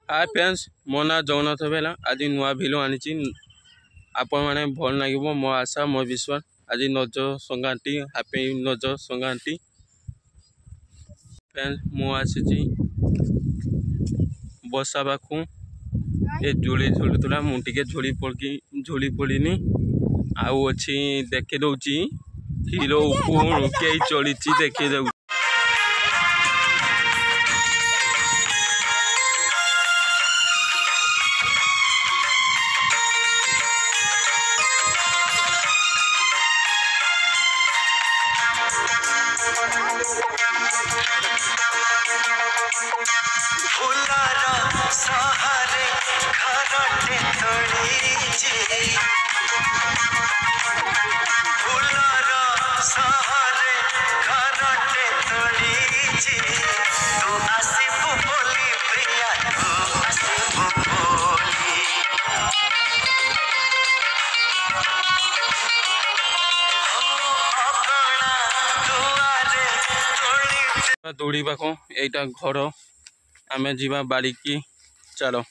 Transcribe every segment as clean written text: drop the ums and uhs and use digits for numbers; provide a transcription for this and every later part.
Hi friends मो ना जगन्नाथ बेला आज नुआ भिडियो आनी आपण मैंने भल लगे मो आशा मो विश्वास आज नज संक्रांति हैप्पी नज संक्रांति फ्रेंड्स मु आसी बसा पाखु ये झुली झुलुला मुझे झुली पड़नी आउ अच्छी देखे दौची हिरो कई चली देखे दौ दौड़ी पाख यहीटा घर आम जा बाड़ी की चलो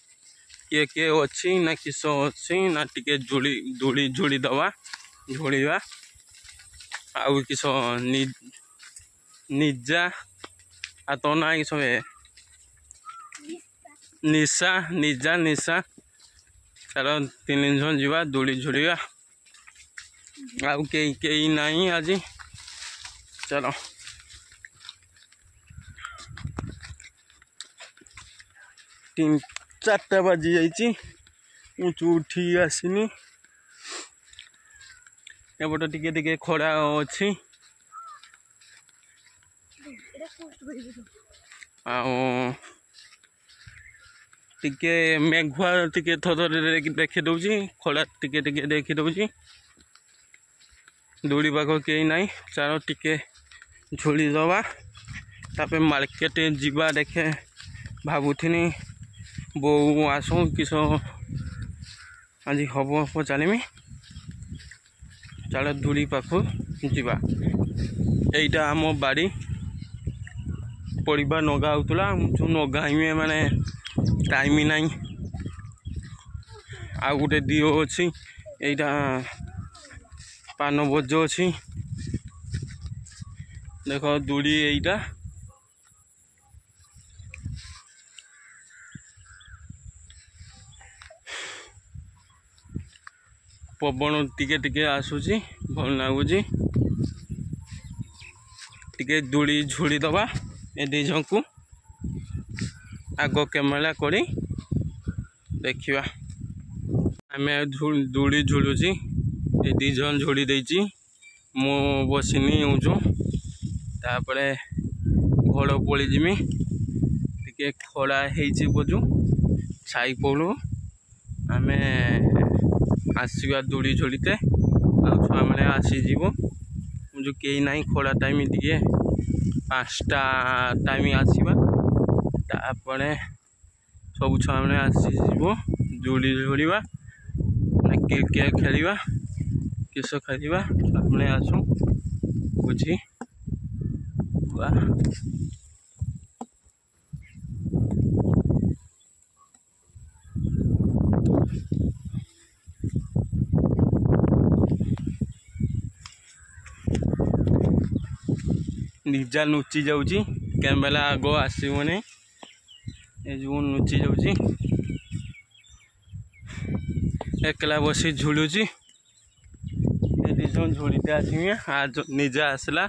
किए किए अच्छी ना किस अच्छी ना टिके झुली झुली दवा झुलिवा आउ किस निजा आ तो ना किस निशा निजा निशा चलो तीन जन जा धूली झुलिवा आउ कई नहीं आज चलो तीन चार्टा बाजी जाइए उचु उठी आसनी एपट टिके खड़ा अच्छी टिके मेघुआ टिके थोड़े देखी दौची खड़ा टिके देखी दौची दूरी पाख कई नाई चार टिके झुली दवा तापर मार्केट जीवा देखे भावुनी बो आस किस आज हम पचारिमी चलो धूली पाख जीवा यहीटा आम बाड़ी परिवार नगा होता जो नगाइमे माने टाइम ना आ गोटे दिओ अच्छी यहीटा पान बोझ अच्छी देख दूली यहीटा पवन टिके टिके आसूची भल लगुच टिके दूली झुली दबा ए दी जन को आग कैमेरा करी देखिवा आम दूली झुलुची ए दी जन झुली देची मु बसिनी उचु तापर घर पड़ी जिमी टिके खड़ा हेची बजु छाई पड़ू आम आसवा दूली झुलीते छुआ मैंने आसीज जो कई ना खड़ा टाइम टे 5टा टाइम आसवा तापर सब छुआ मैंने आसीज दूली झुलवा ना क्रिकेट खेलवा किस खेलवा छुआ मैंने आसू बुझी निजा नुची जाऊँगी कैमेरा आग आसबनी ये जो नुची जाऊँगी एकला बसी झुलुची ये झुलीते आसमी आज निजा आसला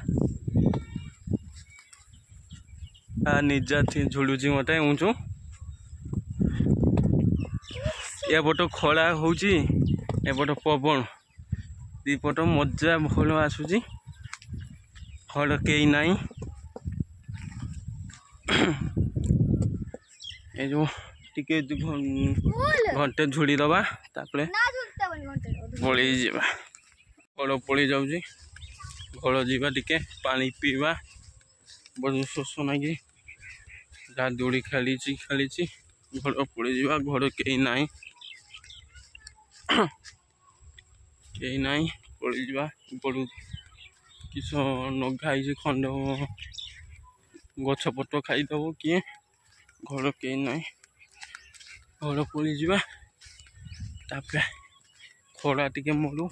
निजा झुलुची मत ऊँचू एपट खड़ा होची एपट पवन दीपट मजा भल आसूची खड़ कई नाई ये जो टिके घंटे झुली दबा तापरे पड़ी जावा घर पड़ी जाऊँगी घर जावा टिके पानी पीवा बड़ शोष लगे जहाँ दूरी खेली घर पड़ी जावा घर कई नाई पड़ी जावा बड़ किस नगाई खंड गछपट खाईदब किए घर कई ना ଘର ପଳେଇଯିବା। ତାପରେ ଖରା ଟିକେ ମରୁ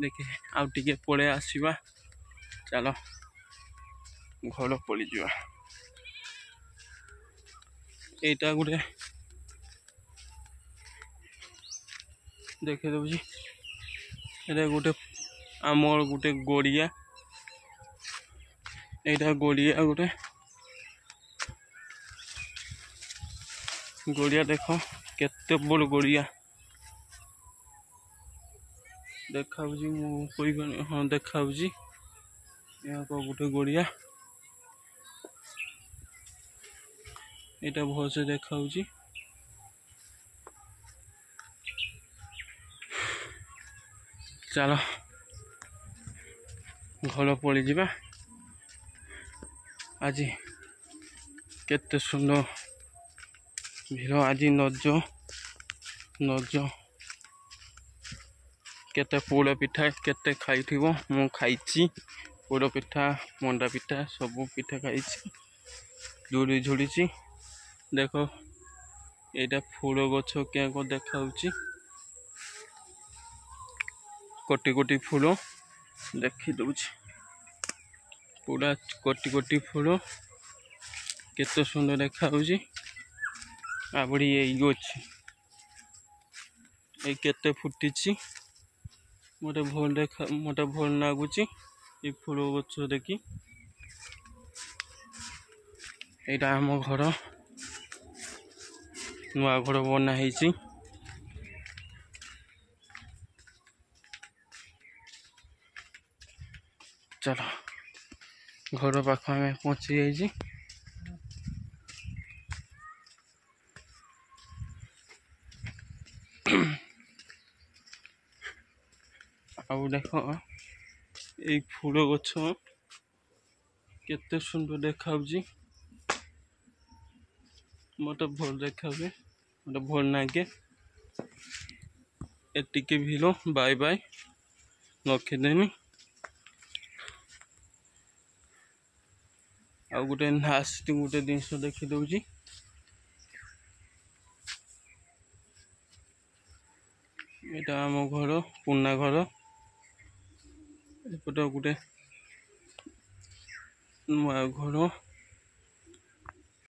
ଦେଖେ ଆଉ ଟିକେ ପଳେଇ ଆସିବା। ଚାଲ ଘର ପଳେଇଯିବା। এইটা ଗୋଟେ ଦେଖେଇ ଦଉଛି। ଏଇଟା ଗୋଟେ ଆମର ଗୋଟେ ଗଡ଼ିଆ। এইটা ଗଡ଼ିଆ ଗୋଟେ ଗଡ଼ିଆ ଦେଖ କେତେ ବଡ଼ ଗଡ଼ିଆ ଦେଖାଉଛି। ମୁଁ କହିପାରୁନି, ହଁ ଦେଖାଉଛି। ଏହା ଗୋଟେ ଗଡ଼ିଆ, ଏଇଟା ଭଲସେ ଦେଖାଉଛି। ଚାଲ ଘର ପଳେଇଯିବା। ଆଜି କେତେ ସୁନ୍ଦର ଭିଡ଼। ଆଜି ନଜ କେତେ ପୋଡ଼ ପିଠା କେତେ ଖାଇଥିବ। ମୁଁ ଖାଇଛି ପୋଡ଼ ପିଠା, ମଣ୍ଡା ପିଠା, ସବୁ ପିଠା ଖାଇଛି। ଝୁଡ଼ିଛି ଦେଖ। ଏଇଟା ଫୁଲ ଗଛ କେଉଁ ଦେଖାଉଛି। କୋଟି କୋଟି ଫୁଲ ଦେଖି ଦଉଛି। ପୁରା କୋଟି କୋଟି ଫୁଲ କେତେ ସୁନ୍ଦର ଦେଖାଉଛି। ଆହୁରି ଏଇ ଅଛି, ଏଇ କେତେ ଫୁଟିଛି। ମତେ ଭଲ ଲାଗୁଛି ଏ ଫୁଲ ଗଛ ଦେଖି। ଏଇଟା ଆମ ଘର, ନୂଆ ଘର ବନା ହେଇଛି। ଚାଲ ଘର ପାଖ ଆମେ ପହଞ୍ଚି ଯାଇଛି। ଆଉ ଦେଖ ଏଇ ଫୁଲ ଗଛ କେତେ ସୁନ୍ଦର ଦେଖାଉଛି। ମତେ ଭଲ ଦେଖାହୁଏ, ମତେ ଭଲ ଲାଗେ। ଏତିକି ଭିଡ଼, ବାଇ ବାଇ, ରଖିଦେମି। ଆଉ ଗୋଟେ ଗୋଟେ ଜିନିଷ ଦେଖି ଦଉଛି। ଏଇଟା ଆମ ଘର, ପୁରୁଣା ଘର। ଏପଟେ ଗୋଟେ ନୂଆ ଘର।